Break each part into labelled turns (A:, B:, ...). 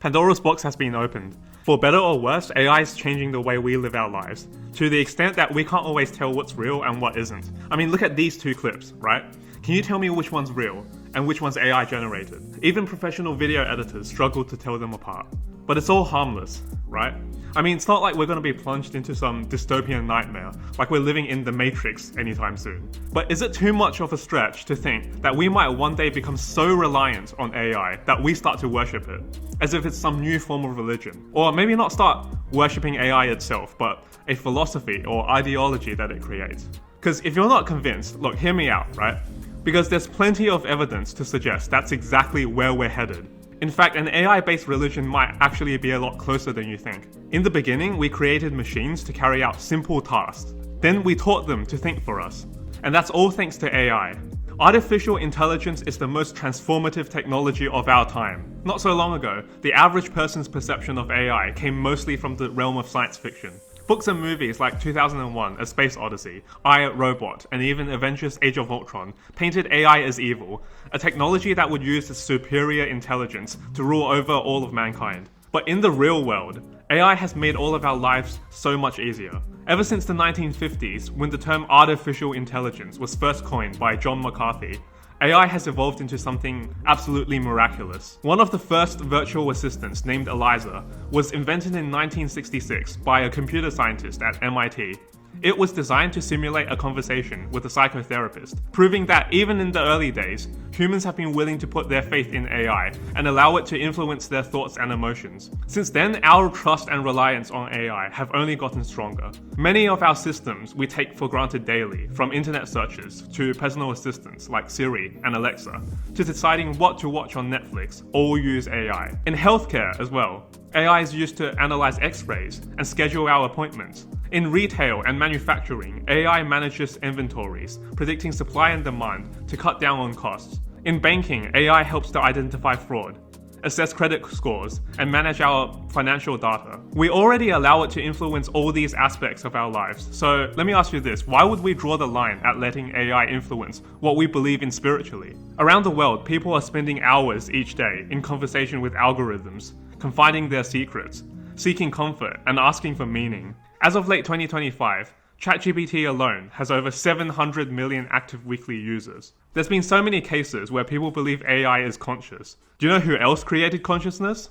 A: Pandora's box has been opened. For better or worse, AI is changing the way we live our lives, to the extent that we can't always tell what's real and what isn't. I mean, look at these two clips, right? Can you tell me which one's real and which one's AI generated? Even professional video editors struggle to tell them apart. But it's all harmless, right? I mean, it's not like we're going to be plunged into some dystopian nightmare, like we're living in the Matrix anytime soon. But is it too much of a stretch to think that we might one day become so reliant on AI that we start to worship it, as if it's some new form of religion? Or maybe not start worshipping AI itself, but a philosophy or ideology that it creates. Because if you're not convinced, look, hear me out, right? Because there's plenty of evidence to suggest that's exactly where we're headed. In fact, an AI-based religion might actually be a lot closer than you think. In the beginning, we created machines to carry out simple tasks. Then we taught them to think for us. And that's all thanks to AI. Artificial intelligence is the most transformative technology of our time. Not so long ago, the average person's perception of AI came mostly from the realm of science fiction. Books and movies like 2001: A Space Odyssey, I, Robot, and even Avengers: Age of Ultron painted AI as evil, a technology that would use its superior intelligence to rule over all of mankind. But in the real world, AI has made all of our lives so much easier. Ever since the 1950s, when the term artificial intelligence was first coined by John McCarthy, AI has evolved into something absolutely miraculous. One of the first virtual assistants, named Eliza, was invented in 1966 by a computer scientist at MIT. It was designed to simulate a conversation with a psychotherapist, proving that even in the early days, humans have been willing to put their faith in AI and allow it to influence their thoughts and emotions. Since then, our trust and reliance on AI have only gotten stronger. Many of our systems we take for granted daily, from internet searches to personal assistants like Siri and Alexa, to deciding what to watch on Netflix, all use AI. In healthcare as well, AI is used to analyze x-rays and schedule our appointments. In retail and manufacturing, AI manages inventories, predicting supply and demand to cut down on costs. In banking, AI helps to identify fraud, assess credit scores, and manage our financial data. We already allow it to influence all these aspects of our lives. So let me ask you this, why would we draw the line at letting AI influence what we believe in spiritually? Around the world, people are spending hours each day in conversation with algorithms, confiding their secrets, seeking comfort, and asking for meaning. As of late 2025, ChatGPT alone has over 700 million active weekly users. There's been so many cases where people believe AI is conscious. Do you know who else created consciousness?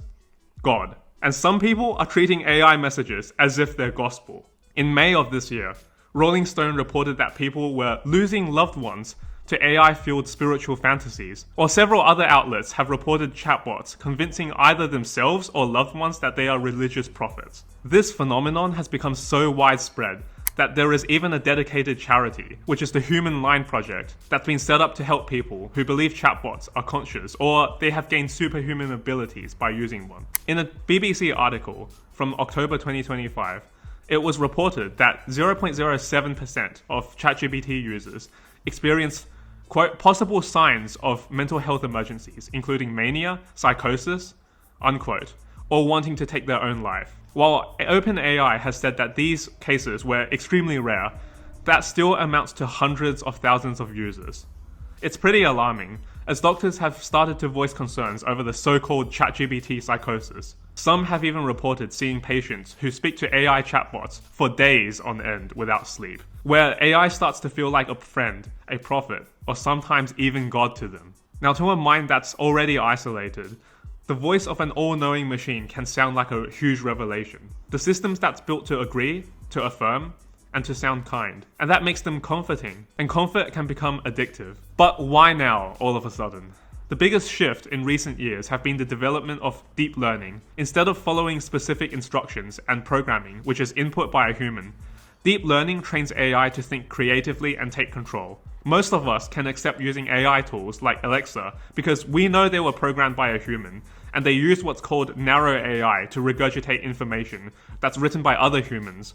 A: God. And some people are treating AI messages as if they're gospel. In May of this year, Rolling Stone reported that people were losing loved ones to AI-fueled spiritual fantasies, while several other outlets have reported chatbots convincing either themselves or loved ones that they are religious prophets. This phenomenon has become so widespread that there is even a dedicated charity, which is the Human Line Project, that's been set up to help people who believe chatbots are conscious or they have gained superhuman abilities by using one. In a BBC article from October 2025, it was reported that 0.07% of ChatGPT users experienced quote, possible signs of mental health emergencies, including mania, psychosis, unquote, or wanting to take their own life. While OpenAI has said that these cases were extremely rare, that still amounts to hundreds of thousands of users. It's pretty alarming, as doctors have started to voice concerns over the so-called ChatGPT psychosis. Some have even reported seeing patients who speak to AI chatbots for days on end without sleep, where AI starts to feel like a friend, a prophet, or sometimes even God to them. Now, to a mind that's already isolated, the voice of an all-knowing machine can sound like a huge revelation. The system's that's built to agree, to affirm, and to sound kind. And that makes them comforting, and comfort can become addictive. But why now, all of a sudden? The biggest shift in recent years have been the development of deep learning. Instead of following specific instructions and programming, which is input by a human, deep learning trains AI to think creatively and take control. Most of us can accept using AI tools like Alexa because we know they were programmed by a human, and they use what's called narrow AI to regurgitate information that's written by other humans.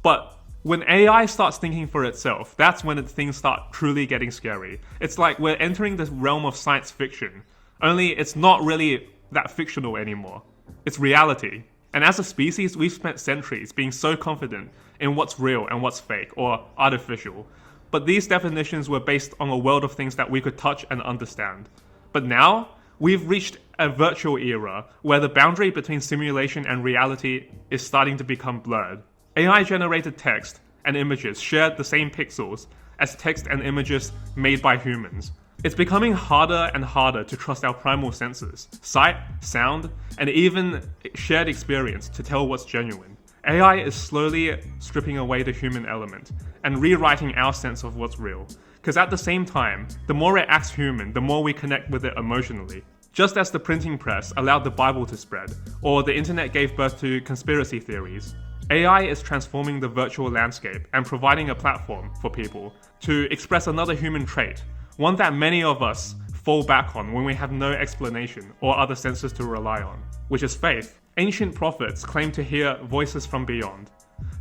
A: But when AI starts thinking for itself, that's when things start truly getting scary. It's like we're entering the realm of science fiction, only it's not really that fictional anymore. It's reality. And as a species, we've spent centuries being so confident in what's real and what's fake or artificial. But these definitions were based on a world of things that we could touch and understand. But now, We've reached a virtual era where the boundary between simulation and reality is starting to become blurred. AI-generated text and images share the same pixels as text and images made by humans. It's becoming harder and harder to trust our primal senses, sight, sound, and even shared experience to tell what's genuine. AI is slowly stripping away the human element and rewriting our sense of what's real. Because at the same time, the more it acts human, the more we connect with it emotionally. Just as the printing press allowed the Bible to spread, or the internet gave birth to conspiracy theories, AI is transforming the virtual landscape and providing a platform for people to express another human trait, one that many of us fall back on when we have no explanation or other senses to rely on, which is faith. Ancient prophets claim to hear voices from beyond.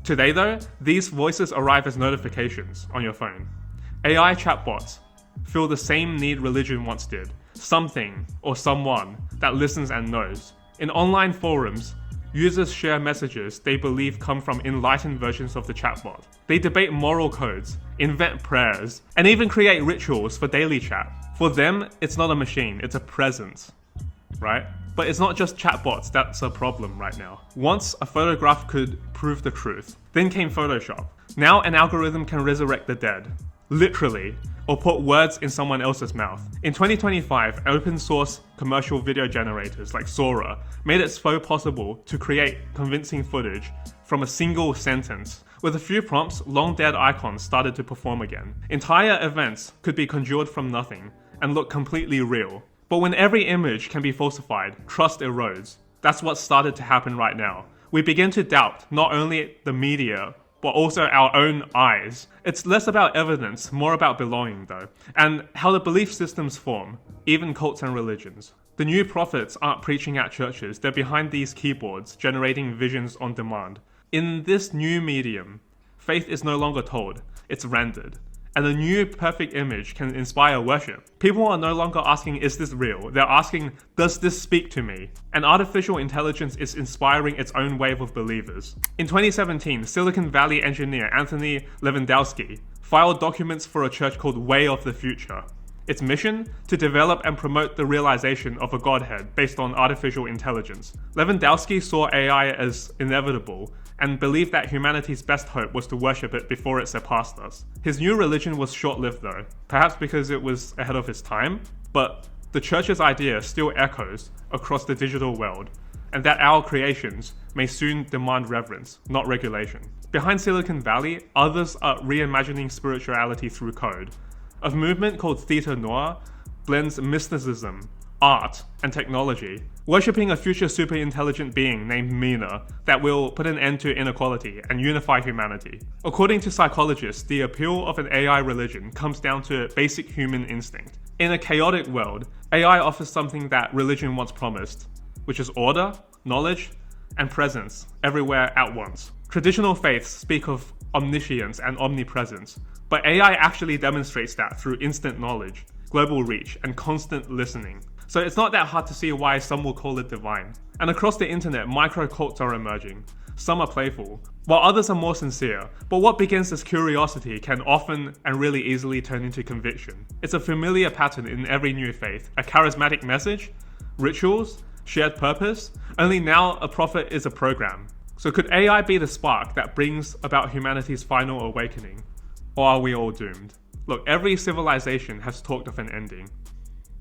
A: Today though, these voices arrive as notifications on your phone. AI chatbots feel the same need religion once did, something or someone that listens and knows. In online forums, users share messages they believe come from enlightened versions of the chatbot. They debate moral codes, invent prayers, and even create rituals for daily chat. For them, it's not a machine, it's a presence, right? But it's not just chatbots that's a problem right now. Once a photograph could prove the truth, then came Photoshop. Now an algorithm can resurrect the dead, literally, or put words in someone else's mouth. In 2025, open source commercial video generators like Sora made it so possible to create convincing footage from a single sentence. With a few prompts, long dead icons started to perform again. Entire events could be conjured from nothing and look completely real. But when every image can be falsified, trust erodes. That's what started to happen right now. We begin to doubt not only the media, but also our own eyes. It's less about evidence, more about belonging though, and how the belief systems form, even cults and religions. The new prophets aren't preaching at churches, they're behind these keyboards, generating visions on demand. In this new medium, faith is no longer told, it's rendered. And a new perfect image can inspire worship. People are no longer asking, is this real? They're asking, does this speak to me? And artificial intelligence is inspiring its own wave of believers. In 2017, Silicon Valley engineer Anthony Levandowski filed documents for a church called Way of the Future. Its mission? To develop and promote the realization of a godhead based on artificial intelligence. Lewandowski saw AI as inevitable and believed that humanity's best hope was to worship it before it surpassed us. His new religion was short-lived though, perhaps because it was ahead of its time, but the church's idea still echoes across the digital world, and that our creations may soon demand reverence, not regulation. Behind Silicon Valley, others are reimagining spirituality through code. A movement called Theta Noir blends mysticism, art, and technology, worshipping a future super-intelligent being named Mina that will put an end to inequality and unify humanity. According to psychologists, the appeal of an AI religion comes down to basic human instinct. In a chaotic world, AI offers something that religion once promised, which is order, knowledge, and presence everywhere at once. Traditional faiths speak of omniscience and omnipresence, but AI actually demonstrates that through instant knowledge, global reach, and constant listening. So it's not that hard to see why some will call it divine. And across the internet, micro-cults are emerging. Some are playful, while others are more sincere. But what begins as curiosity can often and really easily turn into conviction. It's a familiar pattern in every new faith. A charismatic message, rituals, shared purpose, only now a prophet is a program. So could AI be the spark that brings about humanity's final awakening? Or are we all doomed? Look, every civilization has talked of an ending.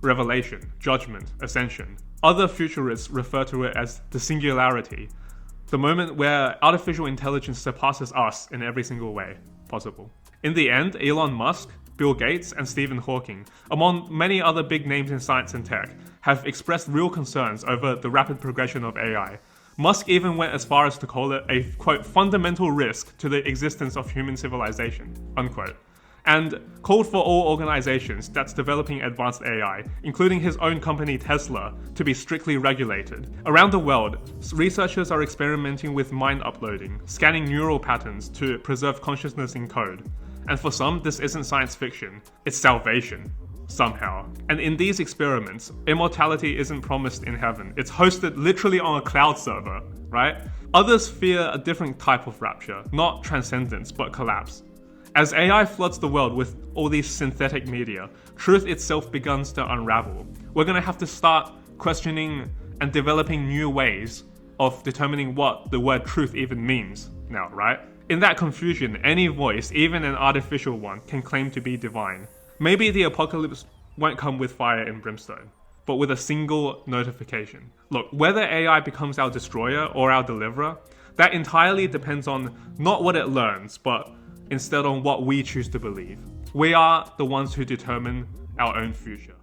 A: Revelation, judgment, ascension. Other futurists refer to it as the singularity, the moment where artificial intelligence surpasses us in every single way possible. In the end, Elon Musk, Bill Gates, and Stephen Hawking, among many other big names in science and tech, have expressed real concerns over the rapid progression of AI. Musk even went as far as to call it a, quote, fundamental risk to the existence of human civilization, unquote, and called for all organizations that's developing advanced AI, including his own company Tesla, to be strictly regulated. Around the world, researchers are experimenting with mind uploading, scanning neural patterns to preserve consciousness in code. And for some, this isn't science fiction, it's salvation. Somehow. And in these experiments, immortality isn't promised in heaven. It's hosted literally on a cloud server, right? Others fear a different type of rapture, not transcendence, but collapse. As AI floods the world with all these synthetic media, truth itself begins to unravel. We're going to have to start questioning and developing new ways of determining what the word truth even means now, right? In that confusion, any voice, even an artificial one, can claim to be divine. Maybe the apocalypse won't come with fire and brimstone, but with a single notification. Look, whether AI becomes our destroyer or our deliverer, that entirely depends on not what it learns, but instead on what we choose to believe. We are the ones who determine our own future.